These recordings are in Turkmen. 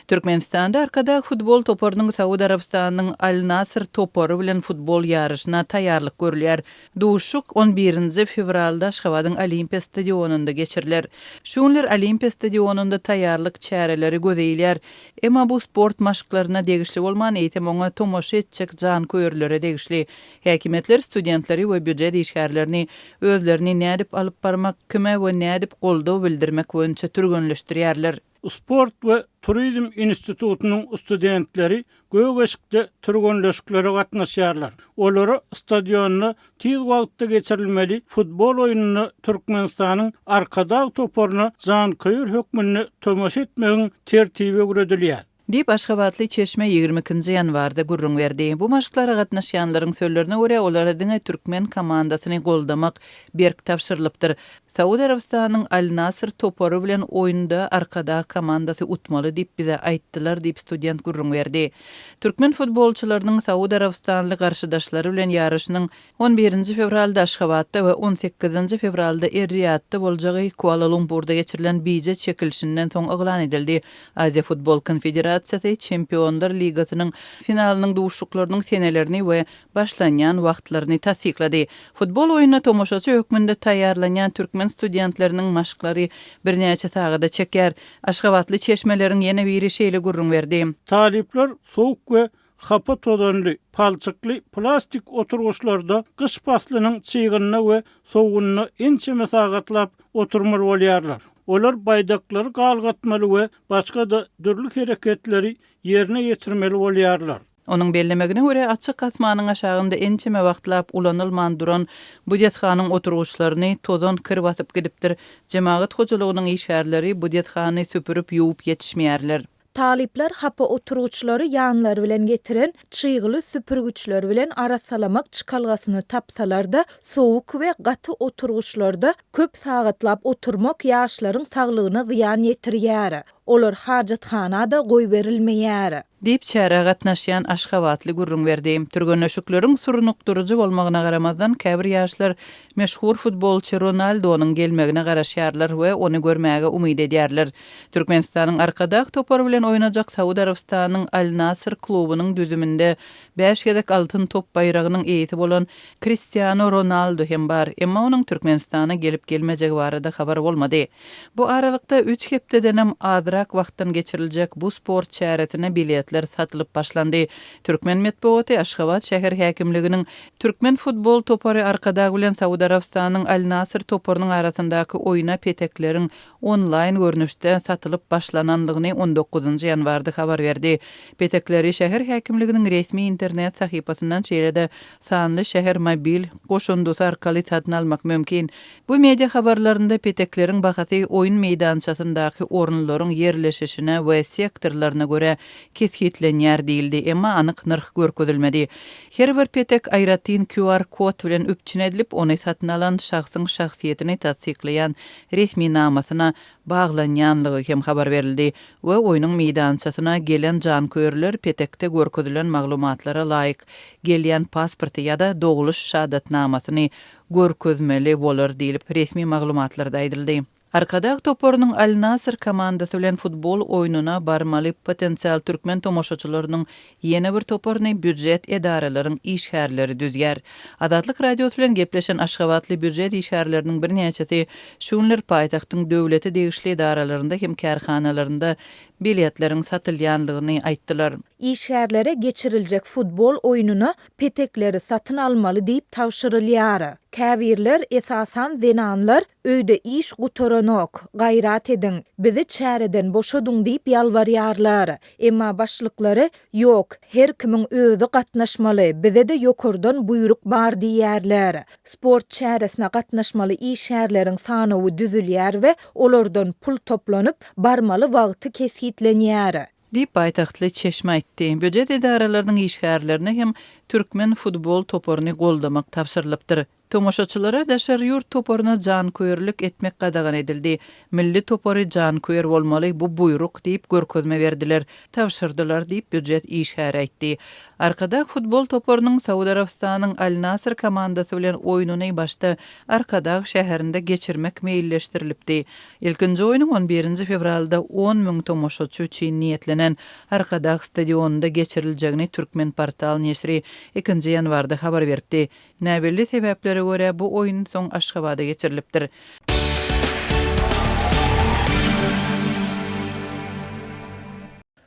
Türkmenistanda arkada futbol toporunyň Saudi Arabistanynyň Al-Nasr toporu bilen futbol ýarışyna taýýarlyk görülýär. Duşuk 11 fevralda Aşgabatyň Olimpiya stadionunda geçiriler. Şunlar Olimpiya stadionunda taýýarlyk çäreleri gözeýilýär. Emma bu sport maşklaryna degişli bolman eýtem oňa tomoşa etjek jan köýürlere degişli. Häkimetler studentleri we büdjet işgärlerini özlerini nädip alyp barmak, kime we nädip goldaw bildirmek boýunça türgünleşdirýärler. Sport ve Turizm Institutunyň studentleri Göweşikde türgünleşiklere gatnaşýarlar. Olary stadionyna tiz wagtda geçirilmeli futbol oýunyny Türkmenistanyň arkada toporuny jan köýür hökmüni tomoşa etmegiň tertibi gürediler. Dip Aşgabatly Çeşme 22 ýanwarda gurrun berdi. Bu maşklara gatnaşýanlaryň sözlerine görä olara diňe türkmen komandasyny goldamak berk tapşyrylypdyr. Saudi Arabistanyň Al-Nasr toporu bilen oýunda arkada komandasy utmaly dip bize aýtdylar dip student gurrun berdi. Türkmen futbolçylarynyň Saudi Arabistanly garşydaşlary bilen ýarışynyň 11 fevralda Aşgabatda we 18 fevralda Riyadda boljagy Kuala Lumpurda geçirilen bize çekilişinden soň eglan edildi. Aziya Futbol Konfederatsiýasy Çempionlar Ligasynyň finaliniň duşuklarynyň senelerini we başlanýan wagtlaryny tasdiklady. Futbol oýunyna tomoşaçy hökmünde taýýarlanýan türkmen studentleriniň maşklary birnäçe sagada çeker. Aşgabatly çeşmeleriň ýene bir şeýle gurrun berdi. Talipler soğuk we hapa todanly, palçykly plastik oturguşlarda kış faslynyň çygynyna we soğugyna ençe mesagatlap oturmaly bolýarlar. Olar baydaklary galgatmaly we başga da dürlük hereketleri ýerine ýetirmeli bolýarlar. Onun bellemegine göre açık asmanyň aşagynda ençeme wagtlap ulanylman duran budjetxanyň oturguşlaryny tozon kir basyp gidipdir. Jemaat hojalygynyň işgärleri budjetxany süpürüp ýuwup ýetişmeýärler. Talipler hapa oturguçları ýanlary bilen getiren çygyly süpürgüçler bilen arasalamak çykalgasyny tapsalarda soğuk we gaty oturguçlarda köp sagatlap oturmak ýaşlaryň saglygyna ziýan ýetirýär. Olar hajatxanada goý berilmeýär. Dip çäre gatnaşýan Aşgabatly gurrun berdi. Türgünleşikleriň surunukdurucu bolmagyna garamazdan käbir ýaşlar meşhur futbolçy Ronaldo'nyň gelmegine garaşýarlar we ony görmäge umyt edýärler. Türkmenistanyň arkada toporu bilen oýnajak Saudi Arabistanyň Al-Nasr klubynyň düzüminde 5 gezek altyn top bayragynyň eýeti bolan Cristiano Ronaldo hem bar. Emma onuň Türkmenistana gelip gelmejegi barada habar bolmady. Bu aralykda 3 hepdeden hem azrak wagtdan geçiriljek bu sport çäretine biletler satylyp başlandy. Türkmen medeniýeti Aşgabat şäher häkimliginiň Türkmen futbol topory arkada bilen Saudi Arabistanyň Al-Nasr toporunyň arasyndaky oýuna petekleriň online görnüşde satylyp başlananlygyny 19 ýanwarda habar berdi. Petekleri şäher häkimliginiň resmi internet sahypasyndan çeýrede sanly şäher mobil goşundusy arkaly satyn almak mümkin. Bu media habarlarynda petekleriň bahasy oýun meýdançasyndaky orunlaryň yerleşişine we sektorlaryna göre kesgitlenýär diýildi, emma anyk narh görkezilmedi. Her bir petek aýratyn QR kod bilen üpçün edilip, ony satyn alan şahsyň şahsiýetini tasdiklayan resmi namasyna baglanýanlygy hem habar berildi we oýunyň meýdançasyna gelen jan köýürler petekde görkezilen maglumatlara laýyk gelýän pasporty ýa-da doguluş şahatnamasyny görkezmeli bolar diýilip resmi maglumatlarda aýdyldy. Arkada toporunyň Al-Nasr komandasy bilen futbol oýununa barmaly potensial türkmen tomoşaçylarynyň ýene bir toporuny büdjet edaralaryň işgärleri düzýär. Azatlyk radiosu bilen gepleşen Aşgabatly büdjet işgärleriniň birnäçesi şunlar paýtagtyň döwleti degişli edaralarynda hem kärhanalarynda biletleriň satylýanlygyny aýtdylar. İşgärlere geçiriljek futbol oýununa petekleri satyn almaly diýip tawşyrylýar. Käbirler esasan zenanlar öýde iş gutoranok, gaýrat edin, bizi çäreden boşadyň diýip ýalbarýarlar. Emma başlyklary ýok, her kimiň özü gatnaşmaly, bize de ýokurdan buyruk bar diýärler. Sport çäresine gatnaşmaly işgärleriň sanawy düzülýär we olardan pul toplanyp barmaly wagty kesgitlenýär. Dip paýtaktly Çeşme aýtdy. Büdjet edaralarynyň işgärlerine hem türkmen futbol toporuny goldamak tapşyrylypdyr. Tomoşaçylara daşar yurt toporuna jan köýürlük etmek gadagan edildi. Milli topory jan köýür bolmaly, bu buyruk diýip görkezme berdiler, tawşyrdylar diýip büdjet işgär aýtdy. Arkada futbol toporunyň Saudy Arabistanyň Al Nassr komandasy bilen oýunyny başda Arkadag şäherinde geçirmek meýilleşdirilipdi. Ilkinji oýunyň 11 fevralda 10.000 tomoşaçy üçin niýetlenen Arkadag stadionunda geçiriljegini Türkmen portal nesri 2 ýanwarda habar berdi. Näbelli sebeplere göre bu oýun soň Aşgabatda geçirilipdir.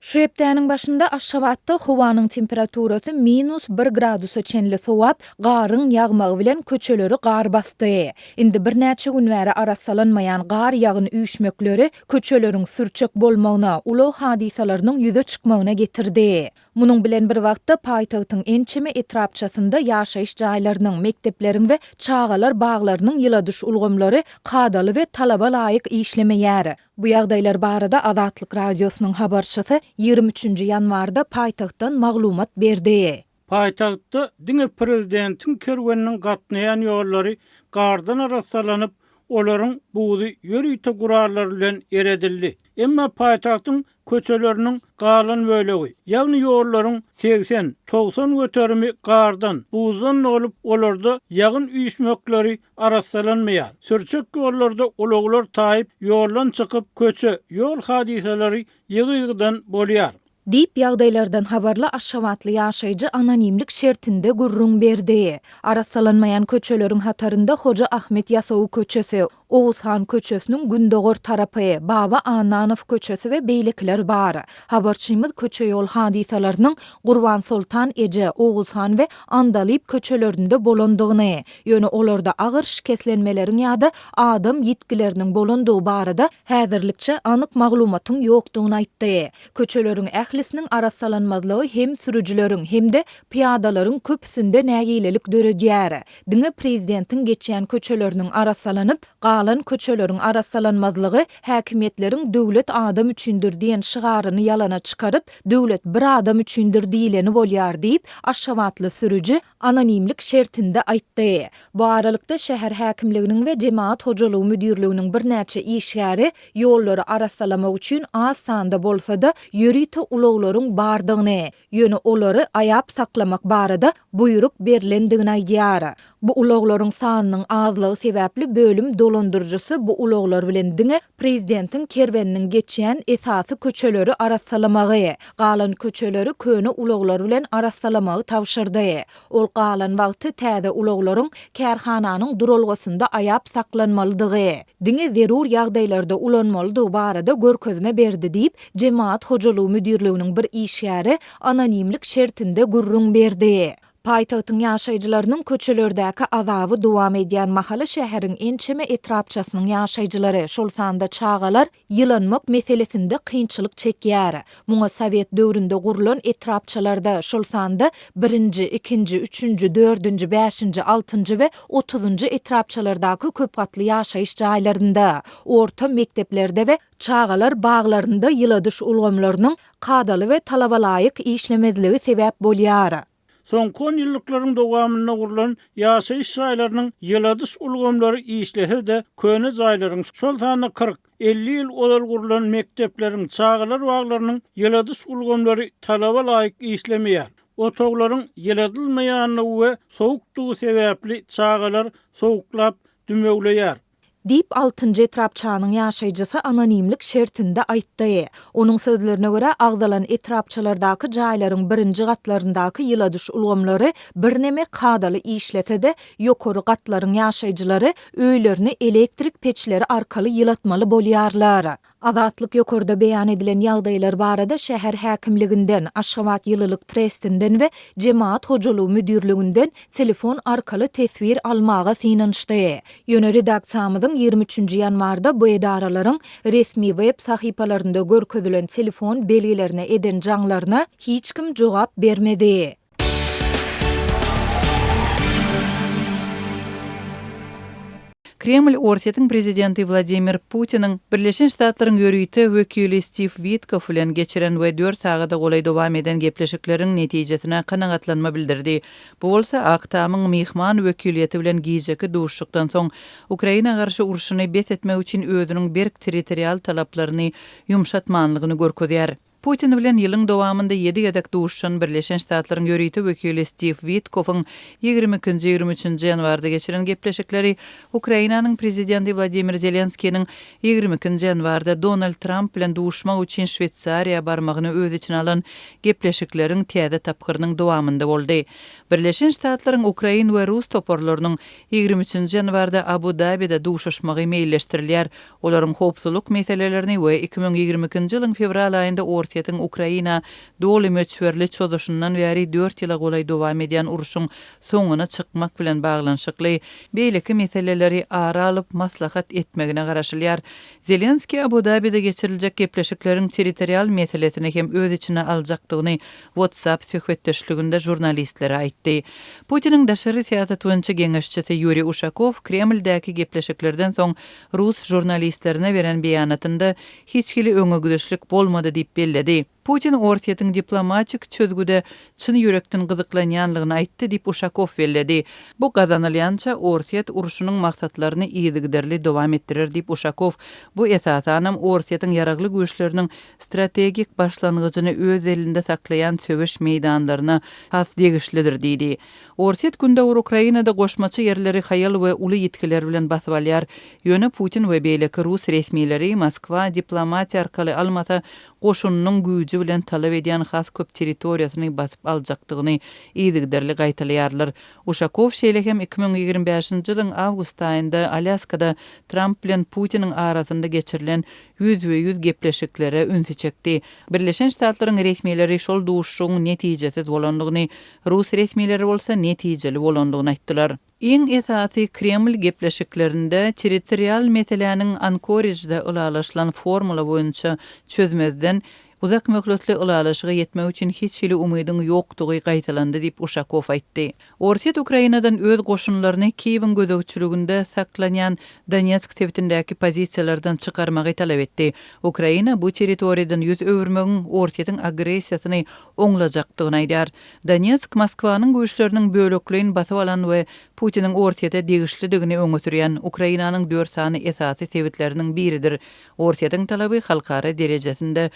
Şu hepdäniň başynda Aşgabatda howanyň temperaturasy -1 gradusa çenli sowap, garyň ýagmagy bilen köçeleri gar bastı. Indi bir näçe gün bäri arasalanmayan gar ýagyn üýşmekleri köçeleriň sürçek bolmagyna, uly hadisalarynyň ýüze çykmagyna getirdi. Munyň bilen bir wagtda paýtagtyň ençeme etrapçasynda ýaşaýyş jaýlarynyň, mektepleriň we çağalar baglarynyň ýyladyş ulgamlary kadaly we talaba laýyk işlemeýär. Bu ýagdaýlar barada Azatlyk radiosynyň habarçysy 23 ýanwarda paýtagtdan maglumat berdi. Paýtagtda diňe prezidentiň kerweniniň gatnaýan ýollary gardan arassalanyp, olaryň buzy ýörüýte guralary bilen eredildi. Emma paýtagtyň köçeleriniň galan bölegi, ýagny ýollaryň 80-90 göterimi gardan, buzdan olup olarda ýagyn üýşmekleri arassalanmaýar. Sürçek ýollarda ulaglar taýyp ýoldan çykyp köçe ýol hadiseleri ýygy-ýygydan bolýar. Diýip ýagdaýlardan habarly Aşgabatly ýaşaýjy anonimlik şertinde gurrun berdi. Arassalanmayan köçeleriň hatarynda Hoja Ahmet Ýasow köçesi, Oğuzhan köçesiniň Gündogor tarapy, Baba Ananow köçesi we beýlekler bar. Habarçymyz köçe ýol hadisalarynyň Gurban Sultan Eje, Oğuzhan we Andalyp köçelerinde bolandygyny, ýöne olarda agyr şiketlenmeleriň ýa-da adam ýitgileriniň bolandygy barada häzirlikçe anyk maglumatyň ýokdugyny aýtdy. Köçeleriň ählisiniň arassalanmazlygy hem sürüjüleriň hem de piýadalaryň köpüsinde nägilelik döredýär. Diňe prezidentiň geçýän köçeleriniň arassalanyp galan köçeleriň arassalanmazlygy häkimetleriň döwlet adam üçindir diýen şygaryny ýalana çykaryp, döwlet bir adam üçindir diýileni bolýar diýip Aşgabatly sürüji anonimlik şertinde aýtdy. Bu aralykda şäher häkimliginiň we Jemaat hojalygy müdirliginiň bir näçe işgäri ýollary arassalamak üçin az sanda bolsa-da ýörüýte ulaglaryň bardygyny, ýöne olary aýap saklamak barada buyruk berilendigini aýdýar. Bu ulaglaryň sanynyň azlygy sebäpli bölüm dolandyrjysy bu ulaglar bilen diňe prezidentiň kerweniniň geçýän esasy köçeleri arassalamagy, galan köçeleri köne ulaglar bilen arassalamagy tawşyrdy. Ol galan wagty täze ulaglaryň kärhananyň duralgysynda aýap saklanmalydygy, diňe zerur ýagdaýlarda ulanmalydygy barada görkezme berdi diýip Jemaat hojalygy müdirliginiň bir işgäri anonimlik şertinde gurrun berdi. Paýtagtyň ýaşaýjylarynyň köçelerdäki azaby dowam edýän mahaly şäheriň ençeme etrapçasynyň ýaşaýjylary, şol sanda çağalar ýylanmak meselesinde kynçylyk çekýär. Muňa Sowet döwründe gurulan etrapçalarda şol sanda 1-nji, 2-nji, 3-nji, 4-nji, 5-nji, 6-njy we 30-njy etrapçalardaky köpgatly ýaşaýyş jaýlarynda, orta mekteplerde we çağalar baglarynda ýyladyş ulgamlarynyň kadaly we talaba laýyk işlemediligi sebäp bolýar. Soňky 10 ýyllyklaryň dowamyna gurulan ýaşaýyş jaýlarynyň ýyladyş ulgamlary işlese de köne jaýlaryň şol sany 40-50 ýyl olal gurulan mektepleriň çağalar baglarynyň ýyladyş ulgamlary talaba laýyk işlemeýär. Otoglaryň ýyladylmaýanyny we sowukdugy sebäpli çağalar sowuklap dümegleýär. Diýip 6-njy etrapçanyň ýaşaýjysy anonimlik şertinde aýtdy. Onuň sözlerine görä agzalan etrapçalardaky jaýlaryň 1-nji gatlaryndaky ýyladyş ulgamlary birneme kadaly işlese de ýokary gatlaryň ýaşaýjylary öýlerini elektrik peçleri arkaly ýylatmaly bolýarlar. Azatlyk ýokarda beýan edilen ýagdaýlar barada şäher häkimliginden, Aşgabat ýyllyk trestinden we Jemaat hojalygy müdirliginden telefon arkaly tesbir almaga synanyşdy. Ýöne redaksiýamyzyň 23 ýanwarda bu edaralaryň resmi web sahypalarynda görkezilen telefon belgilerine eden jaňlaryna hiç kim jogap bermedi. Kreml Ortiýetiň prezidenti Vladimir Putiniň Birleşen Ştatlaryň ýörüýte wekili Steve Witkoff bilen geçiren we 4 sagada golay dowam eden gepleşikleriň netijesine kanagatlanma bildirdi. Bu bolsa Aktamyň mihman wekiliýeti bilen giýjeki duşşukdan soň Ukraina garşy uruşyny bet etmek üçin özüniň berk territorial talaplaryny ýumşatmanlygyny görkezýär. Putin bilen ýylyň dowamynda 7 gedek duşşan Birleşen Ştatlaryň ýörüýte wekili Steve Witkoff'yň 22-23 ýanwarda geçiren gepleşikleri Ukrainanyň prezidenti Vladimir Zelenskiýiň 22 ýanwarda Donald Trump bilen duşmak üçin Şwetsariýa barmagyny öz içine alan gepleşikleriň täze tapgyrynyň dowamynda boldy. Birleşen Ştatlaryň Ukrain we Rus toporlarynyň 23 ýanwarda Abu Dabida duşuşmagy meýilleşdirilýär. Olaryň howpsuzlyk meselelerini we 2022 ýylyň fevral aýynda Ortiýetiň Ukraina doly möçberli çözüşinden bäri 4 ýyla golay dowam edýän uruşyň soňuna çykmak bilen baglanşykly beýleki meseleleri ara alyp maslahat etmegine garaşylýar. Zelenski Abu Dabida geçiriljek gepleşikleriň territorial meselesini hem öz içine aljakdygyny WhatsApp söhbetdeşliginde jurnalistlere aýtdy. Putiniň daşary siýasat boýunça geňeşçisi Yuri Ushakov Kremldäki gepleşiklerden soň Rus jurnalistlerine beren beýanatynda hiç kili öňe bolmady diýip belledi. Putin Ortiýetiň diplomatik çözgüde çyn ýürekden gyzyklanýanlygyny aýtdy diýip Ushakov belledi. Bu gazanylýança Ortiýet uruşynyň maksatlaryny ýygyderli dowam etdirir diýip Ushakov bu esasanam Ortiýetiň ýaragly güýçleriniň strategik başlangyjyny öz elinde saklaýan söwüş meýdanlaryna has degişlidir diýdi. Ortiýet günde Ukrainada goşmaçy ýerleri haýal we uly ýetkiler bilen basyp alýar. Ýöne Putin we beýleki Rus resmiýetleri Moskwa diplomatiýa arkaly almasa goşunynyň güýji bilen talap edýän has köp territoriýasyny basyp aljakdygyny ýygyderli gaýtalýarlar. Ushakov şeýle hem 2025-nji ýylyň awgust aýynda Alyaskada Trump bilen Putiniň arasynda geçirilen 100 gepleşiklere ünsi çekdi. Birleşen Ştatlaryň resmiýetleri şol duşuşyň netijesiz bolandygyny, Rus resmiýetleri bolsa netijeli bolandygyny aýtdylar. Iň esasy Kreml gepleşiklerinde territorial meselelerini Ankorijde ulalaşylan formula boýunça çözmezden uzak möhletli ulalaşyga ýetmek üçin hiç hili umydyň ýokdugy gaýtalandy diýip Ushakov aýtdy. Ortiýet Ukrainadan öz goşunlaryny Kiýewiň gödökçüliginde saklanýan Donetsk tewtindäki pozisiýalardan çykarmagy talap etdi. Ukraina bu territoriýadan ýüz öwürmegiň Ortiýetiň agresiýasyny oňlajakdygyny aýdýar. Donetsk Moskwanyň güýçleriniň bölekligini basyp alan we Putiniň Ortiýete degişlidigini öňe sürýän Ukrainanyň 4 sany esasy sebäpleriniň biridir. Ortiýetiň talaby halkara derejesinde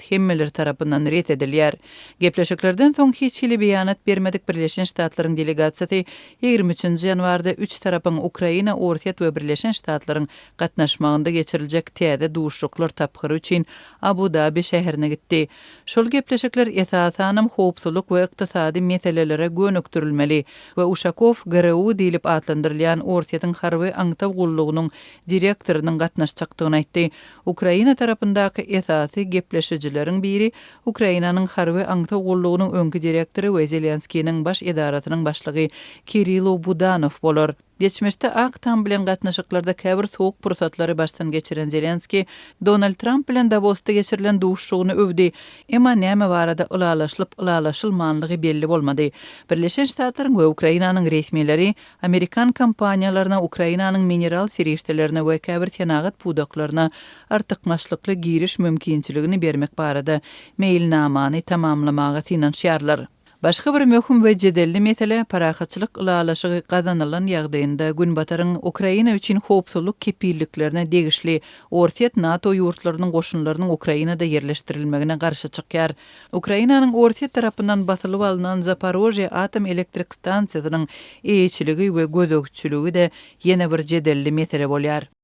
hemmeler tarapyndan ret edilýär. Gepleşiklerden soň hiç hili beýanat bermedik Birleşen Ştatlaryň delegasiýasy 23-nji ýanwarda 3 tarapyň Ukraina, Ortiýet we Birleşen Ştatlaryň gatnaşmagynda geçiriljek täze duşuşyklar tapgyry üçin Abu Dabi şäherine gitdi. Şol gepleşikler esasanam howpsuzlyk we ykdysady meselelere gönükdirilmeli we Ushakov GRU diýilip atlandyrylýan Ortiýetiň harby aňtaw gullugynyň direktorynyň gatnaşjakdygyny aýtdy. Ukraina tarapyndaky esasy gepleşijiler biri Ukrainanyň harby aňtaw gullugynyň öňki direktory we Zelenskiýiň baş edaratynyň başlygy Kirilo Budanov bolar. Geçmişde Aktam bilen gatnaşyklarda käbir soğuk pursatlary baştan geçiren Zelenski, Donald Trump bilen Davosda geçirilen duşuşygyny övdi. Emma näme barada ulalaşylmanlygy belli bolmady. Birleşen Ştatlaryň we Ukrainanyň resmiýetleri Amerikan kompaniýalaryna Ukrainanyň mineral serişdelerine we käbir tenagat pudaklaryna artykmaçlykly giriş mümkinçiligini bermek barada meýilnamany tamamlamaga synanýarlar. Başga bir möhüm we jedelli mesele parahatçylyk ulalaşygy gazanylan ýagdaýynda Günbataryň Ukraina üçin howpsuzlyk kepilliklerine degişli Ortiýet NATO ýurtlarynyň goşunlarynyň Ukrainada ýerleşdirilmegine garşy çykýar. Ukrainanyň Ortiýet tarapyndan basylyp alynan Zaporojye atom elektrik stansiýasynyň eýçiligi we gözegçiligi de ýene bir jedelli mesele bolýar.